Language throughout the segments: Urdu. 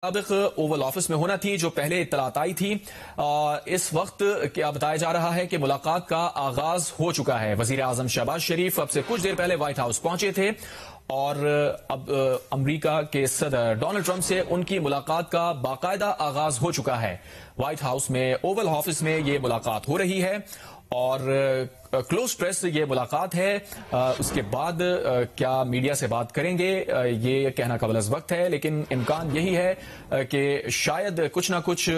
سابق اوول آفس میں ہونا تھی جو پہلے اطلاعات آئی تھی۔ اس وقت کیا بتایا جا رہا ہے کہ ملاقات کا آغاز ہو چکا ہے۔ وزیر اعظم شہباز شریف اب سے کچھ دیر پہلے وائٹ ہاؤس پہنچے تھے اور اب امریکہ کے صدر ڈونلڈ ٹرمپ سے ان کی ملاقات کا باقاعدہ آغاز ہو چکا ہے۔ وائٹ ہاؤس میں اوول آفس میں یہ ملاقات ہو رہی ہے اور کلوز پریس یہ ملاقات ہے۔ اس کے بعد کیا میڈیا سے بات کریں گے یہ کہنا قبل از وقت ہے، لیکن امکان یہی ہے کہ شاید کچھ نہ کچھ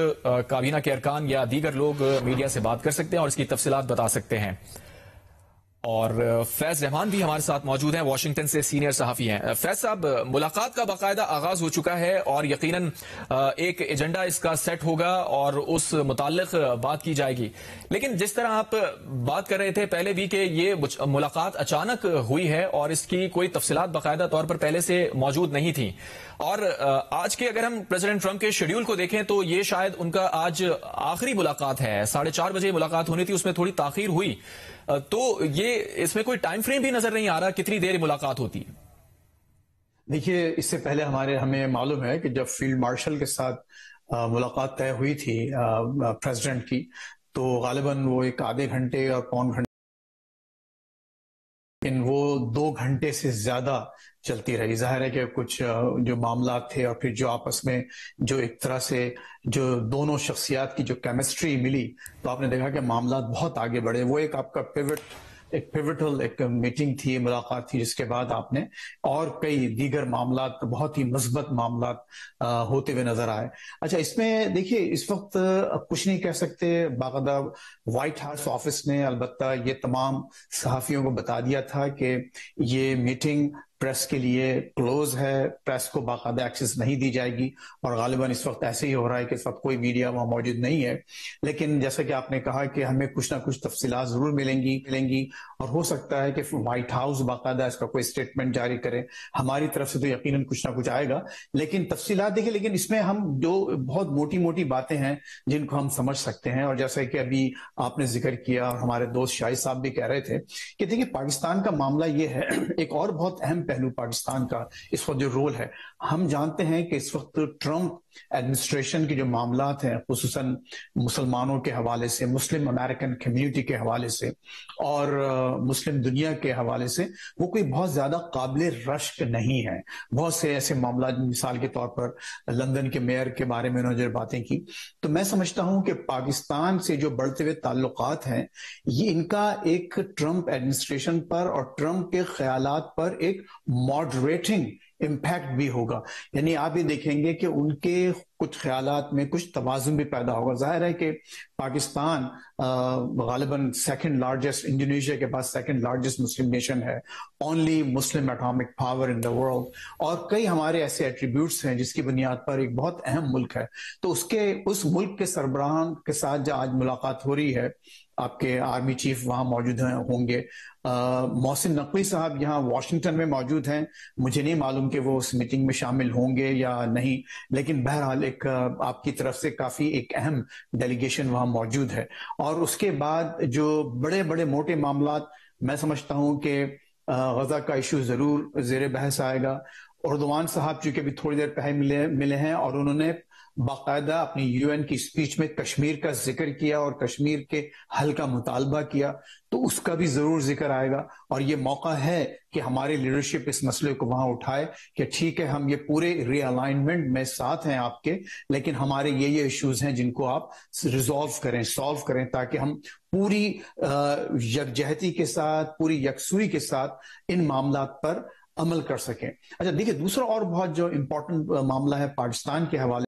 کابینہ کے ارکان یا دیگر لوگ میڈیا سے بات کر سکتے ہیں اور اس کی تفصیلات بتا سکتے ہیں۔ اور فیض رحمان بھی ہمارے ساتھ موجود ہیں، واشنگٹن سے سینئر صحافی ہیں۔ فیض صاحب، ملاقات کا باقاعدہ آغاز ہو چکا ہے اور یقیناً ایک ایجنڈا اس کا سیٹ ہوگا اور اس متعلق بات کی جائے گی، لیکن جس طرح آپ بات کر رہے تھے پہلے بھی کہ یہ ملاقات اچانک ہوئی ہے اور اس کی کوئی تفصیلات باقاعدہ طور پر پہلے سے موجود نہیں تھیں، اور آج کے اگر ہم پریزیڈنٹ ٹرمپ کے شیڈیول کو دیکھیں تو یہ شاید ان کا آج آخری ملاقات ہے۔ 4:30 بجے ملاقات ہونی تھی، اس میں تھوڑی تاخیر ہوئی، تو یہ اس میں کوئی ٹائم فریم بھی نظر نہیں آ رہا کتنی دیر ملاقات ہوتی ہے؟ دیکھیے، اس سے پہلے ہمیں معلوم ہے کہ جب فیلڈ مارشل کے ساتھ ملاقات طے ہوئی تھی پریزیڈنٹ کی، تو غالباً وہ ایک آدھے گھنٹے اور پون گھنٹے، لیکن وہ 2 گھنٹے سے زیادہ چلتی رہی۔ ظاہر ہے کہ کچھ جو معاملات تھے اور پھر جو آپس میں جو ایک طرح سے جو دونوں شخصیات کی جو کیمسٹری ملی، تو آپ نے دیکھا کہ معاملات بہت آگے بڑھے۔ وہ ایک آپ کا پیوٹل ایک میٹنگ تھی، ملاقات تھی، جس کے بعد آپ نے اور کئی دیگر معاملات، بہت ہی مثبت معاملات ہوتے ہوئے نظر آئے۔ اچھا، اس میں دیکھیے، اس وقت کچھ نہیں کہہ سکتے۔ باقاعدہ وائٹ ہاؤس آفس نے البتہ یہ تمام صحافیوں کو بتا دیا تھا کہ یہ میٹنگ پریس کے لیے کلوز ہے، پریس کو باقاعدہ ایکسس نہیں دی جائے گی، اور غالباً اس وقت ایسے ہی ہو رہا ہے کہ اس وقت کوئی میڈیا وہاں موجود نہیں ہے۔ لیکن جیسا کہ آپ نے کہا کہ ہمیں کچھ نہ کچھ تفصیلات ضرور ملیں گی اور ہو سکتا ہے کہ وائٹ ہاؤس باقاعدہ اس کا کوئی اسٹیٹمنٹ جاری کرے۔ ہماری طرف سے تو یقیناً کچھ نہ کچھ آئے گا، لیکن تفصیلات دیکھیں، لیکن اس میں ہم جو بہت موٹی موٹی باتیں ہیں جن کو ہم سمجھ سکتے ہیں، اور جیسا کہ ابھی آپ نے ذکر کیا، ہمارے دوست شاہد صاحب بھی کہہ رہے تھے کہ دیکھیے، پاکستان کا معاملہ یہ ہے، ایک اور بہت اہم پہلو پاکستان کا اس وقت جو رول ہے، ہم جانتے ہیں کہ اس وقت ٹرمپ ایڈمنسٹریشن کے جو معاملات ہیں، خصوصاً مسلمانوں کے حوالے سے، مسلم امریکن کمیونٹی کے حوالے سے اور مسلم دنیا کے حوالے سے، وہ کوئی بہت زیادہ قابل رشک نہیں ہے۔ بہت سے ایسے معاملات، مثال کے طور پر لندن کے میئر کے بارے میں انہوں نے جو باتیں کی، تو میں سمجھتا ہوں کہ پاکستان سے جو بڑھتے ہوئے تعلقات ہیں، یہ ان کا ایک ٹرمپ ایڈمنسٹریشن پر اور ٹرمپ کے خیالات پر ایک ماڈریٹنگ امپیکٹ بھی ہوگا۔ یعنی آپ یہ دیکھیں گے کہ ان کے کچھ خیالات میں کچھ توازن بھی پیدا ہوگا۔ ظاہر ہے کہ پاکستان غالباً سیکنڈ لارجسٹ، انڈونیشیا کے بعد سیکنڈ لارجسٹ مسلم نیشن ہے، only Muslim atomic power in the world, اور کئی ہمارے ایسے ایٹریبیوٹس ہیں جس کی بنیاد پر ایک بہت اہم ملک ہے۔ تو اس ملک کے سربراہان کے ساتھ جو آج ملاقات ہو رہی ہے، آپ کے آرمی چیف وہاں موجود ہوں گے، محسن نقوی صاحب یہاں واشنگٹن میں موجود ہیں، مجھے نہیں معلوم کہ وہ اس میٹنگ میں شامل ہوں گے یا نہیں، لیکن بہرحال ایک آپ کی طرف سے کافی ایک اہم ڈیلیگیشن وہاں موجود ہے۔ اور اس کے بعد جو بڑے بڑے موٹے معاملات، میں سمجھتا ہوں کہ غزہ کا ایشو ضرور زیر بحث آئے گا۔ اردوان صاحب چونکہ ابھی تھوڑی دیر پہلے ملے ہیں اور انہوں نے باقاعدہ اپنی UN کی اسپیچ میں کشمیر کا ذکر کیا اور کشمیر کے حل کا مطالبہ کیا، تو اس کا بھی ضرور ذکر آئے گا، اور یہ موقع ہے کہ ہماری لیڈرشپ اس مسئلے کو وہاں اٹھائے کہ ٹھیک ہے، ہم یہ پورے ری الائنمنٹ میں ساتھ ہیں آپ کے، لیکن ہمارے یہ ایشوز ہیں جن کو آپ ریزالو کریں، سالو کریں، تاکہ ہم پوری یکجہتی کے ساتھ، پوری یکسوئی کے ساتھ ان معاملات پر عمل کر سکیں۔ اچھا دیکھیے، دوسرا اور بہت جو امپورٹنٹ معاملہ ہے پاکستان کے حوالے